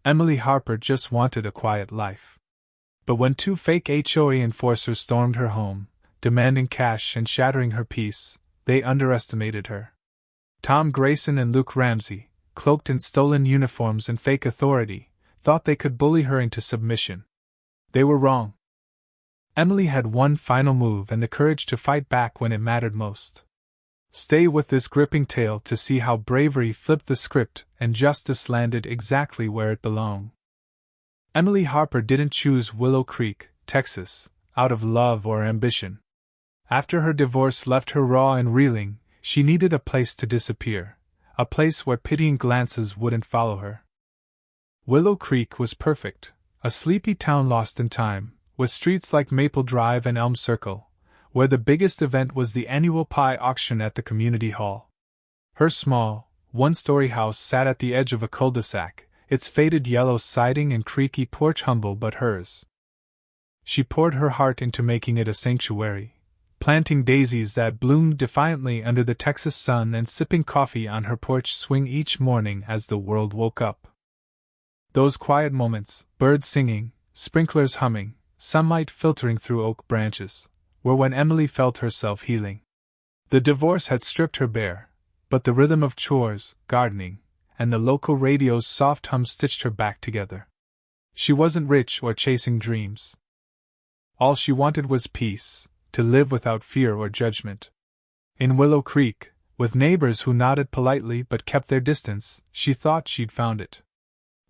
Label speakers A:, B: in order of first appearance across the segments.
A: Emily Harper just wanted a quiet life. But when two fake HOA enforcers stormed her home, demanding cash and shattering her peace, they underestimated her. Tom Grayson and Luke Ramsey, cloaked in stolen uniforms and fake authority, thought they could bully her into submission. They were wrong. Emily had one final move and the courage to fight back when it mattered most. Stay with this gripping tale to see how bravery flipped the script and justice landed exactly where it belonged. Emily Harper didn't choose Willow Creek, Texas, out of love or ambition. After her divorce left her raw and reeling, she needed a place to disappear, a place where pitying glances wouldn't follow her. Willow Creek was perfect, a sleepy town lost in time, with streets like Maple Drive and Elm Circle, where the biggest event was the annual pie auction at the community hall. Her small, one-story house sat at the edge of a cul-de-sac, its faded yellow siding and creaky porch humble but hers. She poured her heart into making it a sanctuary, planting daisies that bloomed defiantly under the Texas sun and sipping coffee on her porch swing each morning as the world woke up. Those quiet moments, birds singing, sprinklers humming, sunlight filtering through oak branches, were when Emily felt herself healing. The divorce had stripped her bare, but the rhythm of chores, gardening, and the local radio's soft hum stitched her back together. She wasn't rich or chasing dreams. All she wanted was peace, to live without fear or judgment. In Willow Creek, with neighbors who nodded politely but kept their distance, she thought she'd found it.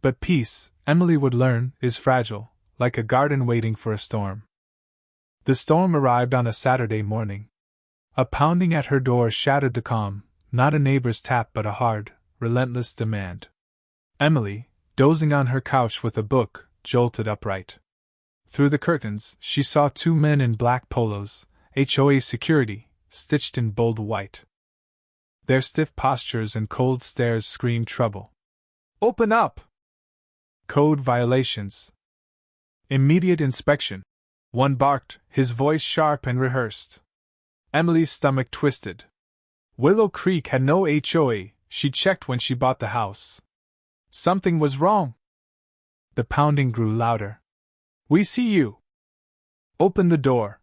A: But peace, Emily would learn, is fragile, like a garden waiting for a storm. The storm arrived on a Saturday morning. A pounding at her door shattered the calm, not a neighbor's tap but a hard, relentless demand. Emily, dozing on her couch with a book, jolted upright. Through the curtains, she saw two men in black polos, HOA security, stitched in bold white. Their stiff postures and cold stares screamed trouble. "Open up!" Code violations. Immediate inspection. One barked, his voice sharp and rehearsed. Emily's stomach twisted. Willow Creek had no HOA, she checked when she bought the house. Something was wrong. The pounding grew louder. "We see you!" "Open the door."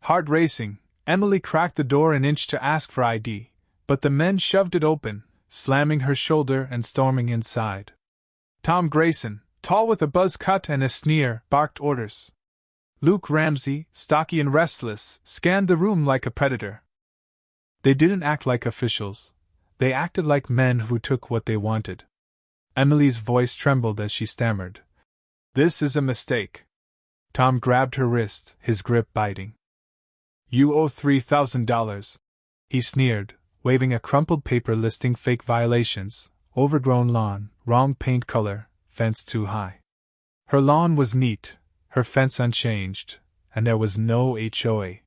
A: Heart racing, Emily cracked the door an inch to ask for ID, but the men shoved it open, slamming her shoulder and storming inside. Tom Grayson, tall with a buzz cut and a sneer, barked orders. Luke Ramsey, stocky and restless, scanned the room like a predator. They didn't act like officials. They acted like men who took what they wanted. Emily's voice trembled as she stammered. "This is a mistake." Tom grabbed her wrist, his grip biting. "You owe $3,000, he sneered, waving a crumpled paper listing fake violations: overgrown lawn, wrong paint color, fence too high. Her lawn was neat, her fence unchanged, and there was no HOA.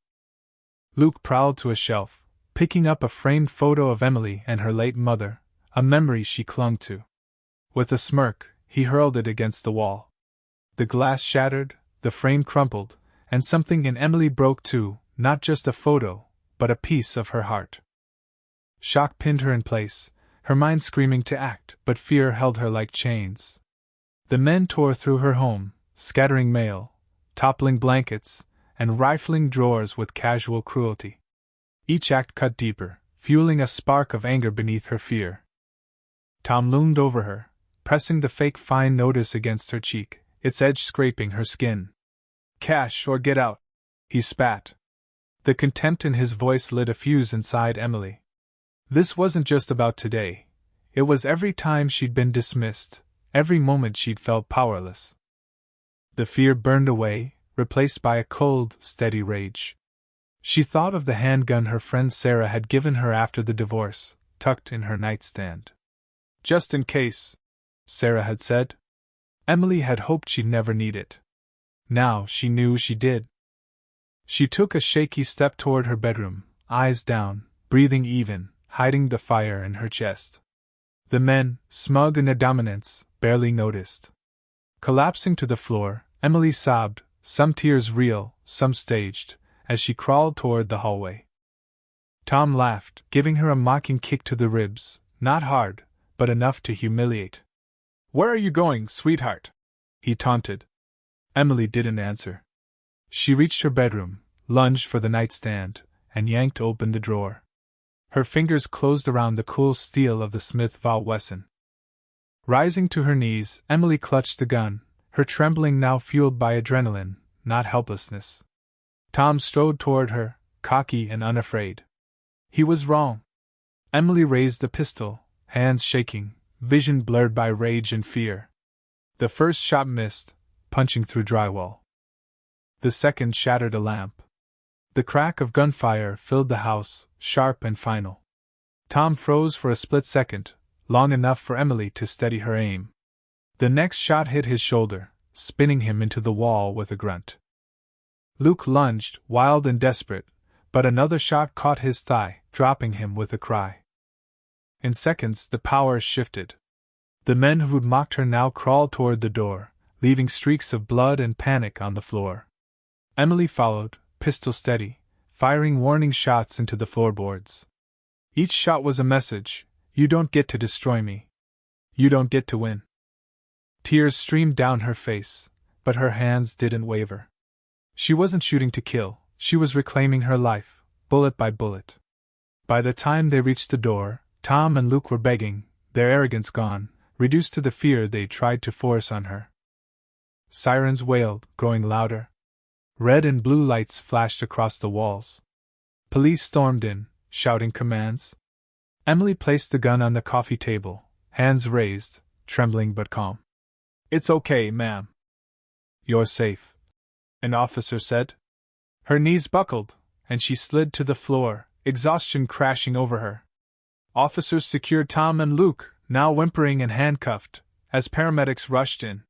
A: Luke prowled to a shelf, picking up a framed photo of Emily and her late mother, a memory she clung to. With a smirk, he hurled it against the wall. The glass shattered, the frame crumpled, and something in Emily broke too, not just a photo, but a piece of her heart. Shock pinned her in place, her mind screaming to act, but fear held her like chains. The men tore through her home, scattering mail, toppling blankets, and rifling drawers with casual cruelty. Each act cut deeper, fueling a spark of anger beneath her fear. Tom loomed over her, pressing the fake fine notice against her cheek, its edge scraping her skin. "Cash or get out," he spat. The contempt in his voice lit a fuse inside Emily. This wasn't just about today. It was every time she'd been dismissed, every moment she'd felt powerless. The fear burned away, replaced by a cold, steady rage. She thought of the handgun her friend Sarah had given her after the divorce, tucked in her nightstand. "Just in case," Sarah had said. Emily had hoped she'd never need it. Now she knew she did. She took a shaky step toward her bedroom, eyes down, breathing even, hiding the fire in her chest. The men, smug in their dominance, barely noticed. Collapsing to the floor, Emily sobbed, some tears real, some staged, as she crawled toward the hallway. Tom laughed, giving her a mocking kick to the ribs, not hard, but enough to humiliate. "Where are you going, sweetheart?" he taunted. Emily didn't answer. She reached her bedroom, lunged for the nightstand, and yanked open the drawer. Her fingers closed around the cool steel of the Smith & Wesson. Rising to her knees, Emily clutched the gun, her trembling now fueled by adrenaline, not helplessness. Tom strode toward her, cocky and unafraid. He was wrong. Emily raised the pistol, hands shaking, vision blurred by rage and fear. The first shot missed, punching through drywall. The second shattered a lamp. The crack of gunfire filled the house, sharp and final. Tom froze for a split second, long enough for Emily to steady her aim. The next shot hit his shoulder, spinning him into the wall with a grunt. Luke lunged, wild and desperate, but another shot caught his thigh, dropping him with a cry. In seconds, the power shifted. The men who'd mocked her now crawled toward the door, leaving streaks of blood and panic on the floor. Emily followed, pistol steady, firing warning shots into the floorboards. Each shot was a message: you don't get to destroy me. You don't get to win. Tears streamed down her face, but her hands didn't waver. She wasn't shooting to kill, she was reclaiming her life, bullet by bullet. By the time they reached the door, Tom and Luke were begging, their arrogance gone, reduced to the fear they tried to force on her. Sirens wailed, growing louder. Red and blue lights flashed across the walls. Police stormed in, shouting commands. Emily placed the gun on the coffee table, hands raised, trembling but calm. "It's okay, ma'am. You're safe," an officer said. Her knees buckled, and she slid to the floor, exhaustion crashing over her. Officers secured Tom and Luke, now whimpering and handcuffed, as paramedics rushed in.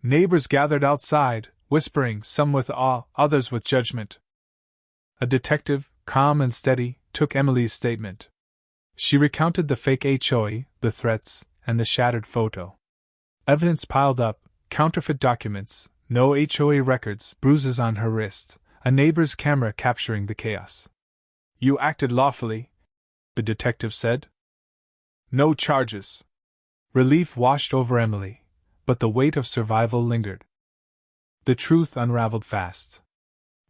A: Neighbors gathered outside, whispering, some with awe, others with judgment. A detective, calm and steady, took Emily's statement. She recounted the fake HOA, the threats, and the shattered photo. Evidence piled up, counterfeit documents, no HOA records, bruises on her wrist, a neighbor's camera capturing the chaos. "You acted lawfully," the detective said. "No charges." Relief washed over Emily, but the weight of survival lingered. The truth unraveled fast.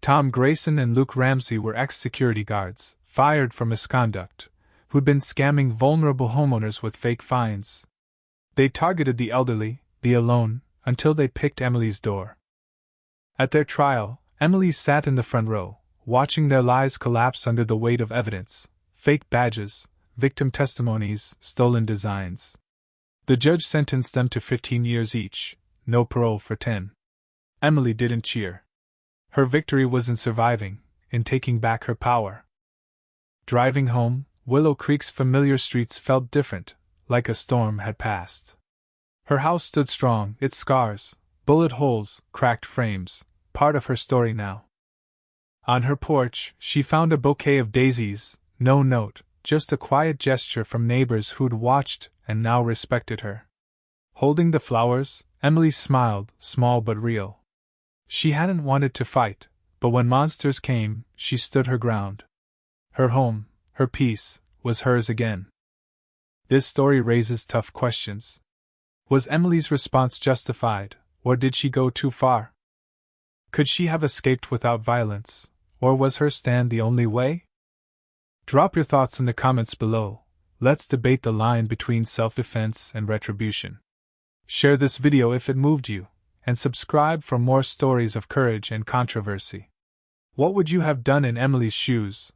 A: Tom Grayson and Luke Ramsey were ex-security guards, fired for misconduct, who'd been scamming vulnerable homeowners with fake fines. They targeted the elderly, the alone, until they picked Emily's door. At their trial, Emily sat in the front row, watching their lives collapse under the weight of evidence: fake badges, victim testimonies, stolen designs. The judge sentenced them to 15 years each, no parole for 10. Emily didn't cheer. Her victory was in surviving, in taking back her power. Driving home, Willow Creek's familiar streets felt different, like a storm had passed. Her house stood strong, its scars, bullet holes, cracked frames, part of her story now. On her porch, she found a bouquet of daisies, no note, just a quiet gesture from neighbors who'd watched and now respected her. Holding the flowers, Emily smiled, small but real. She hadn't wanted to fight, but when monsters came, she stood her ground. Her home, her peace, was hers again. This story raises tough questions. Was Emily's response justified, or did she go too far? Could she have escaped without violence, or was her stand the only way? Drop your thoughts in the comments below. Let's debate the line between self-defense and retribution. Share this video if it moved you, and subscribe for more stories of courage and controversy. What would you have done in Emily's shoes?